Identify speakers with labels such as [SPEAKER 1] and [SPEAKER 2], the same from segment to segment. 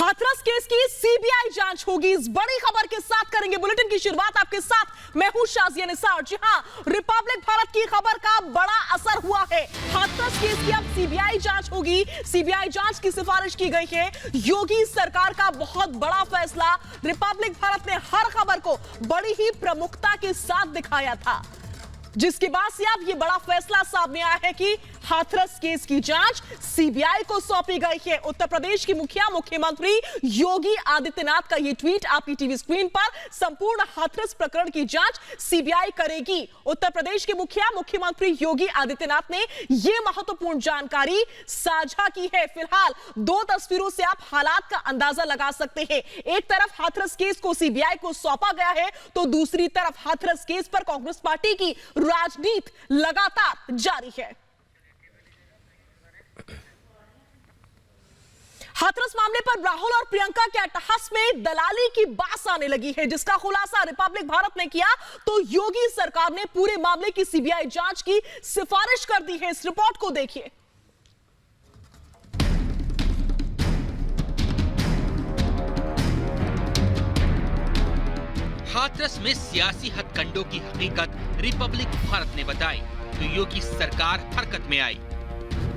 [SPEAKER 1] Hathras case की CBI जांच होगी। इस बड़ी खबर के साथ करेंगे बुलेटिन की शुरुआत। आपके साथ मैं हूं शाजिया निसार। जी हां, रिपब्लिक भारत की खबर का बड़ा असर हुआ है। हाथरस केस की अब सीबीआई जांच होगी। सीबीआई जांच की सिफारिश की गई है। योगी सरकार का बहुत बड़ा फैसला। रिपब्लिक भारत ने हर खबर को बड़ी ही प्रमुखता के साथ दिखाया था, जिसके बाद से अब यह बड़ा फैसला सामने आया है कि हाथरस केस की जांच सीबीआई को सौंपी गई है। उत्तर प्रदेश की मुख्यमंत्री योगी आदित्यनाथ का यह ट्वीट आपकी टीवी स्क्रीन पर। संपूर्ण हाथरस प्रकरण की जांच सीबीआई करेगी। उत्तर प्रदेश के मुख्यमंत्री योगी आदित्यनाथ ने यह महत्वपूर्ण जानकारी साझा की है। फिलहाल दो तस्वीरों से आप हालात का अंदाजा लगा सकते हैं। एक तरफ हाथरस केस को सीबीआई को सौंपा गया है, तो दूसरी तरफ हाथरस केस पर कांग्रेस पार्टी की राजनीति लगातार जारी है। हाथरस मामले पर राहुल और प्रियंका के अट्टहास में दलाली की बात आने लगी है, जिसका खुलासा रिपब्लिक भारत ने किया तो योगी सरकार ने पूरे मामले की सीबीआई जांच की सिफारिश कर दी है। इस रिपोर्ट को देखिए।
[SPEAKER 2] हाथरस में सियासी हथकंडों की हकीकत रिपब्लिक भारत ने बताई तो योगी सरकार हरकत में आई।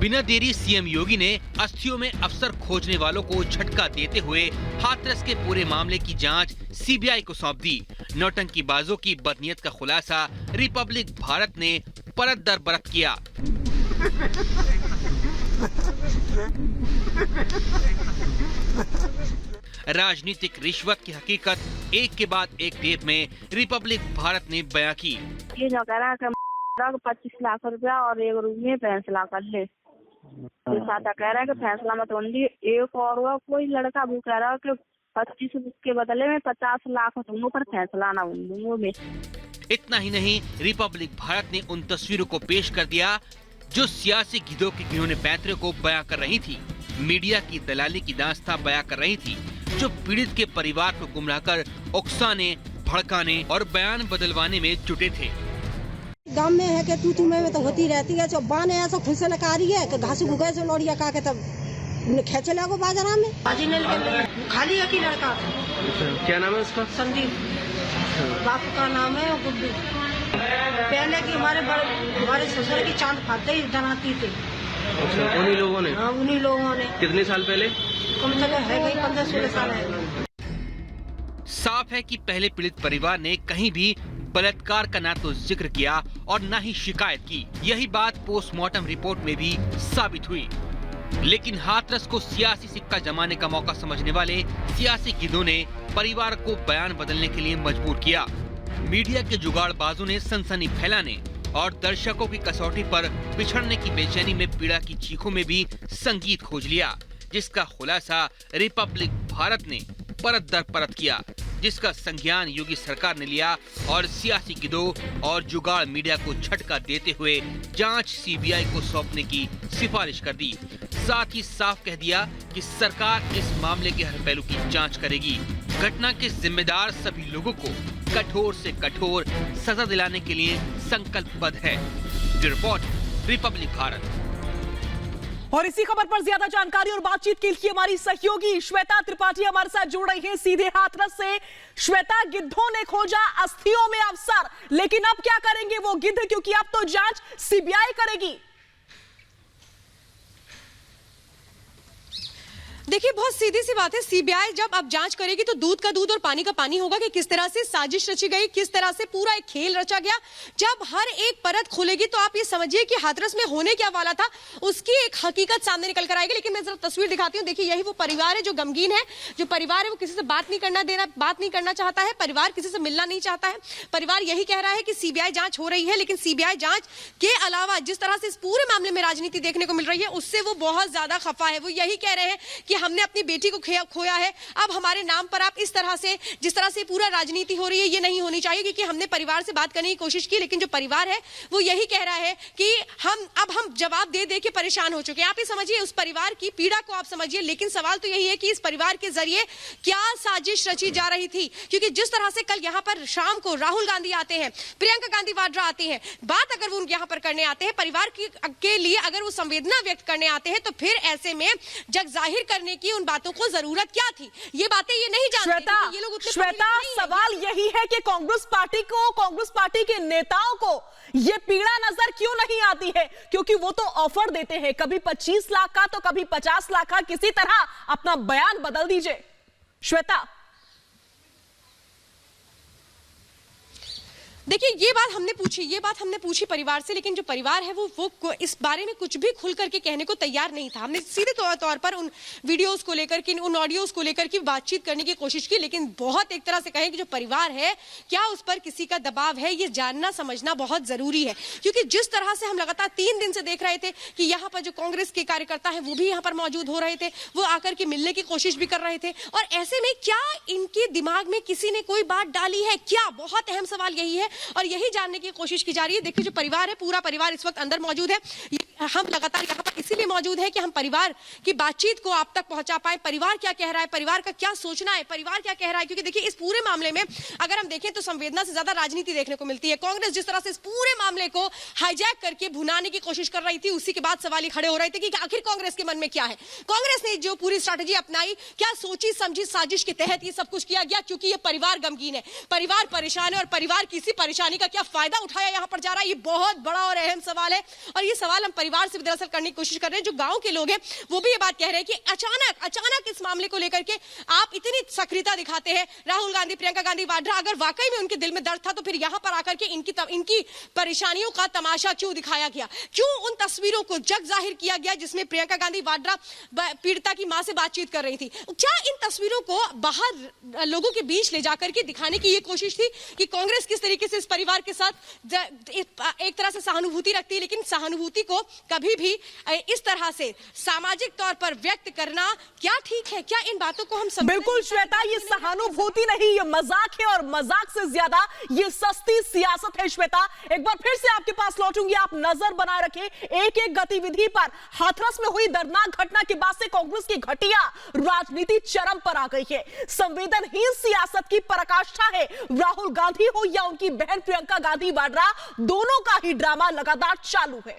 [SPEAKER 2] बिना देरी सीएम योगी ने अस्थियों में अफसर खोजने वालों को झटका देते हुए हाथरस के पूरे मामले की जांच सीबीआई को सौंप दी। नौटंकीबाजों की बदनीयत का खुलासा रिपब्लिक भारत ने परत दर परत किया। राजनीतिक रिश्वत की हकीकत एक के बाद एक टेप में रिपब्लिक भारत ने बयां की।
[SPEAKER 3] ये जो कह रहा है 25 लाख रुपया और 1 रूम में फैसला कर ले। सादा कह रहा है कि फैसला मत होंगी। एक और हुआ कोई लड़का वो कह रहा है कि 25 के बदले में 50 लाख दोनों पर फैसला ना होंगे में।
[SPEAKER 2] इतना ही नहीं, रिपब्लिक भारत ने उन तस्वीरों को पेश कर दिया जो सियासी गिद्धों के घिनौने पैंतरे को बयां कर रही थी। मीडिया की दलाली की दास्तां बयां कर रही थी, जो पीड़ित के परिवार को गुमराह कर उकसाने, भड़काने और बयान बदलवाने में जुटे थे।
[SPEAKER 4] गांव में है कि तू में तो होती रहती है। जो बाने ऐसा खुशल कारी है कि घास भुगे से लौड़िया का के तब खेचे लगो बाजारा में। बाजी ने खाली एक ही लड़का था।
[SPEAKER 5] क्या नाम है उसका?
[SPEAKER 4] संदीप। बाप का नाम है गुड्डू। पहले की हमारे ससुर की चांद फाते ही दनाती थे।
[SPEAKER 5] अच्छा, उन्हीं लोगों ने?
[SPEAKER 4] हाँ, उन्हीं लोगों ने।
[SPEAKER 5] कितने साल पहले?
[SPEAKER 4] कम से कम है 15-16 साल है।
[SPEAKER 2] साफ है कि पहले पीड़ित परिवार ने कहीं भी बलात्कार का ना तो जिक्र किया और ना ही शिकायत की। यही बात पोस्टमार्टम रिपोर्ट में भी साबित हुई। लेकिन हाथरस को सियासी सिक्का जमाने का मौका समझने वाले सियासी गिद्धों ने परिवार को बयान बदलने के लिए मजबूर किया। मीडिया के जुगाड़बाजों ने सनसनी फैलाने और दर्शकों की कसौटी पर पिछड़ने की बेचैनी में पीड़ा की चीखों में भी संगीत खोज लिया, जिसका खुलासा रिपब्लिक भारत ने परत दर परत किया, जिसका संज्ञान योगी सरकार ने लिया और सियासी गिद्धों और जुगाड़ मीडिया को झटका देते हुए जांच सीबीआई को सौंपने की सिफारिश कर दी। साथ ही साफ कह दिया कि सरकार इस मामले के हर पहलू की जांच करेगी। घटना के जिम्मेदार सभी लोगों को कठोर से कठोर सजा दिलाने के लिए संकल्पबद्ध है। Report Republic Bharat.
[SPEAKER 1] और इसी खबर पर ज्यादा जानकारी और बातचीत के लिए हमारी सहयोगी श्वेता त्रिपाठी हमारे साथ जुड़ रही हैं सीधे हाथरस से। श्वेता, गिद्धों ने खोजा अस्थियों में अवसर, लेकिन अब क्या करेंगे वो गिद्ध, क्योंकि अब तो जांच सीबीआई करेगी।
[SPEAKER 6] देखिए, बहुत सीधी सी बात है। सीबीआई जब अब जांच करेगी तो दूध का दूध और पानी का पानी होगा कि किस तरह से साजिश रची गई, किस तरह से पूरा एक खेल रचा गया। जब हर एक परत खुलेगी तो आप ये समझिए कि हाथरस में होने क्या वाला था उसकी एक हकीकत सामने निकल कर आएगी। लेकिन मैं जरा तस्वीर दिखाती हूँ। देखिए, यही वो परिवार है जो गमगीन है। जो परिवार है वो किसी से बात नहीं करना चाहता है। परिवार किसी से मिलना नहीं चाहता है। परिवार यही कह रहा है कि सीबीआई जांच हो रही है, लेकिन सीबीआई जांच के अलावा जिस तरह से इस पूरे मामले में राजनीति देखने को मिल रही है उससे वो बहुत ज्यादा खफा है। वो यही कह रहे हैं कि हमने अपनी बेटी को खोया है, अब हमारे नाम पर आप इस तरह से जिस तरह से पूरा राजनीति हो रही है ये नहीं होनी चाहिए। क्योंकि हमने परिवार से बात करने की कोशिश की, लेकिन जो परिवार है वो यही कह रहा है कि हम जवाब दे दे के परेशान हो चुके हैं। आप ये समझिए, उस परिवार की पीड़ा को आप समझिए। लेकिन सवाल तो यही है कि इस परिवार के जरिए क्या साजिश रची जा रही थी। क्योंकि जिस तरह से कल यहाँ पर शाम को राहुल गांधी आते हैं, प्रियंका गांधी वाड्रा आती हैं, बात अगर वो यहाँ पर करने आते हैं परिवार के लिए, अगर वो संवेदना व्यक्त करने आते हैं, तो फिर ऐसे में जग जाहिर करने करने की उन बातों को जरूरत क्या थी? ये बातें ये नहीं जानते
[SPEAKER 1] श्वेता,
[SPEAKER 6] कि ये लोग उतने
[SPEAKER 1] श्वेता,
[SPEAKER 6] पढ़े लिखे नहीं हैं।
[SPEAKER 1] सवाल यही है कि कांग्रेस पार्टी को, कांग्रेस पार्टी के नेताओं को ये पीड़ा नजर क्यों नहीं आती है? क्योंकि वो तो ऑफर देते हैं, कभी 25 लाख का तो कभी 50 लाख का, किसी तरह अपना बयान बदल दीजिए। श्वेता,
[SPEAKER 6] देखिए ये बात हमने पूछी परिवार से, लेकिन जो परिवार है वो इस बारे में कुछ भी खुल करके कहने को तैयार नहीं था। हमने सीधे तौर पर उन वीडियोस को लेकर के, उन ऑडियोज को लेकर के बातचीत करने की कोशिश की, लेकिन बहुत एक तरह से कहें कि जो परिवार है, क्या उस पर किसी का दबाव है, ये जानना समझना बहुत जरूरी है। क्योंकि जिस तरह से हम लगातार 3 दिन से देख रहे थे कि यहाँ पर जो कांग्रेस के कार्यकर्ता है वो भी यहाँ पर मौजूद हो रहे थे, वो आकर के मिलने की कोशिश भी कर रहे थे, और ऐसे में क्या इनके दिमाग में किसी ने कोई बात डाली है क्या? बहुत अहम सवाल यही है और यही जानने की कोशिश की जा रही है। देखिए जो परिवार है, पूरा परिवार इस वक्त अंदर मौजूद है। हम लगातार यहाँ पर इसीलिए मौजूद है कि हम परिवार की बातचीत को आप तक पहुंचा पाए। परिवार क्या कह रहा है, परिवार का क्या सोचना है, परिवार क्या कह रहा है, क्योंकि देखिए इस पूरे मामले में अगर हम देखें तो संवेदना से ज्यादा राजनीति देखने को मिलती है। कांग्रेस जिस तरह से इस पूरे मामले को हाईजैक करके भुनाने की कोशिश कर रही थी, उसी के बाद सवाल खड़े हो रहे थे कि आखिर कांग्रेस के मन में क्या है। कांग्रेस ने जो पूरी स्ट्रैटेजी अपनाई, क्या सोची समझी साजिश के तहत ये सब कुछ किया गया? क्योंकि ये परिवार गमगीन है, परिवार परेशान है, और परिवार किसी परेशानी का क्या फायदा उठाया यहाँ पर जा रहा है, ये बहुत बड़ा और अहम सवाल है। और ये सवाल हम परिवार से भी दरअसल करने की कोशिश कर रहे हैं। जो गांव के लोग हैं वो भी ये बात कह रहे हैं कि अचानक इस मामले को लेकर के आप इतनी सक्रियता दिखाते हैं। राहुल गांधी, प्रियंका गांधी वाड्रा, अगर वाकई में उनके दिल में दर्द था तो फिर यहाँ पर आकर के इनकी परेशानियों का तमाशा क्यों दिखाया गया? क्यों उन तस्वीरों को जग जाहिर किया गया जिसमें प्रियंका गांधी वाड्रा पीड़िता की मां से बातचीत कर रही थी? क्या इन तस्वीरों को बाहर लोगों के बीच ले जाकर के दिखाने की ये कोशिश थी कि कांग्रेस किस तरीके से इस परिवार के साथ एक तरह से सहानुभूति रखती है, लेकिन सहानुभूति को कभी भी इस तरह से सामाजिक तौर पर व्यक्त करना क्या ठीक है? क्या इन बातों को हम
[SPEAKER 1] बिल्कुल श्वेता, ये सहानुभूति नहीं, ये मजाक है, और मजाक से ज्यादा ये सस्ती सियासत है। श्वेता, एक बार फिर से आपके पास लौटूंगी, आप नजर बनाए रखें एक एक गतिविधि पर। हाथरस में हुई दर्दनाक घटना के बाद से कांग्रेस की घटिया राजनीति चरम पर आ गई है। संवेदनहीन सियासत की पराकाष्ठा है। राहुल गांधी हो या उनकी बहन प्रियंका गांधी वाड्रा, दोनों का ही ड्रामा लगातार चालू है।